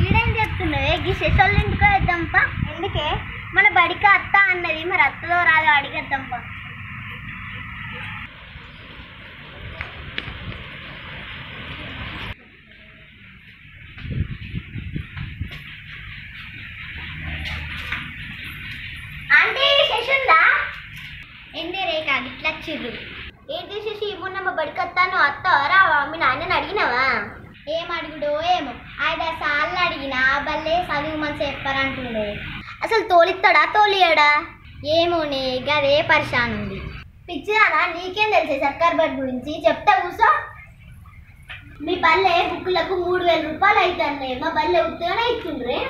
ఈడేం చెప్తున్నావే గీ శశోళ్ళు ఇంటికి వేద్దాంపా. ఎందుకే? మన బడికి అత్త అన్నది, మరి అత్తలో రాదో అడిగేద్దాంపా. ఆంటీ శశుందా? ఏంటి రేఖ గిట్లా వచ్చిర్రు? ఏంటి శశి మొన్న మా బడికి వస్తాను అత్త రావా? మీ నాన్నని అడిగినావా? ఏం అడుగుడో ఏమో, 5-6 సార్లు అడిగినా బల్లే చదువు మంచి చెప్పారంటుండే. అసలు తోలిస్తాడా తోలియాడా ఏమోనే, గదే పరిశాన్ ఉంది. పిచ్చిదానా, నీకేం తెలిసే సర్కార్ బడి గురించి? చెప్తా కూసో. మీ బల్లే బుక్కులకు 3000 రూపాయలు అవుతాయి. మా బల్లే ఉత్తగానే ఇచ్చిండ్రే.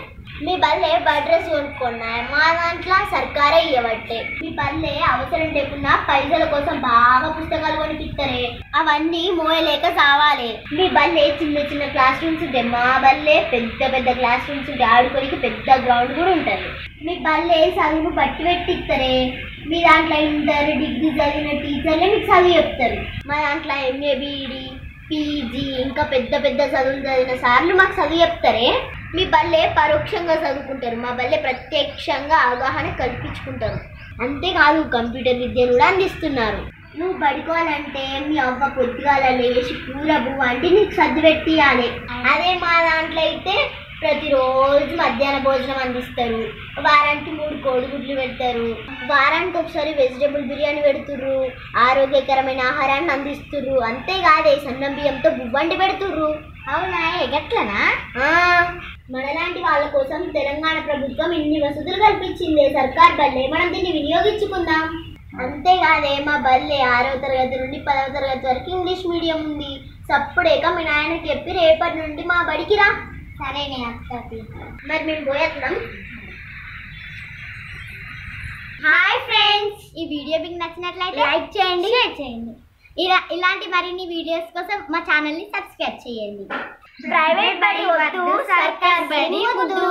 మీ బల్లే బడ్ డ్రెస్ కొనుక్కున్నా, మా దాంట్లో సర్కారే ఇవ్వబట్టే. మీ బల్లే అవసరం లేకుండా పైసల కోసం బాగా పుస్తకాలు కొనిపిస్తారే, అవన్నీ మోయలేక సావాలి. మీ బల్లే చిన్న చిన్న క్లాస్ రూమ్స్ ఉంటాయి, మా బల్లే పెద్ద పెద్ద క్లాస్ రూమ్స్ ఉంటాయి. ఆడుకోనికి పెద్ద గ్రౌండ్ కూడా ఉంటుంది. మీ బల్లే చదువును బట్టి పెట్టిస్తారే. మీ దాంట్లో ఇంటర్ డిగ్రీ చదివిన టీచర్లే మీకు చదువు చెప్తారు. మా దాంట్లో ఎంఏ బీఈడి పీజీ ఇంకా పెద్ద పెద్ద చదువులు చదివిన సార్లు మాకు చదువు చెప్తారే. మీ బల్లే పరోక్షంగా చదువుకుంటారు, మా బల్లే ప్రత్యక్షంగా అవగాహన కల్పించుకుంటారు. అంతేకాదు కంప్యూటర్ విద్యను కూడా అందిస్తున్నారు. నువ్వు పడుకోవాలంటే మీ అవ్వ పొద్దుగాల లేచి కూర బువ్వ అంటే నీకు సర్ది పెట్టియాలి. అదే మా దాంట్లో అయితే ప్రతిరోజు మధ్యాహ్న భోజనం అందిస్తారు. వారానికి 3 కోడిగుడ్లు పెడతారు. వారానికి ఒకసారి వెజిటబుల్ బిర్యానీ పెడుతుర్రు. ఆరోగ్యకరమైన ఆహారాన్ని అందిస్తుర్రు. అంతేకాదే సన్నం బియ్యంతో బువ్వండి పెడుతుర్రు. అవునా? ఎగట్లనా? మనలాంటి వాళ్ళ కోసం తెలంగాణ ప్రభుత్వం ఇన్ని వసతులు కల్పించింది సర్కార్ బల్లే. మనం దీన్ని వినియోగించుకుందాం. అంతేకాదే మా బల్లే 6వ తరగతి నుండి 10వ తరగతి వరకు ఇంగ్లీష్ మీడియం ఉంది. సప్పుడేక మీ నాయనకి చెప్పి రేపటి నుండి మా బడికి రా. సరేనే అత్తకి. మరి మేము పోయేద్దాం. హాయ్ ఫ్రెండ్స్, ఈ వీడియో మీకు నచ్చినట్లయితే లైక్ చేయండి, షేర్ చేయండి. ఇలాంటి మరిన్ని వీడియోస్ కోసం మా ఛానల్ని సబ్స్క్రైబ్ చేయండి. ప్రైవేట్ బడి వద్దు, సర్కార్ బడి వద్దు.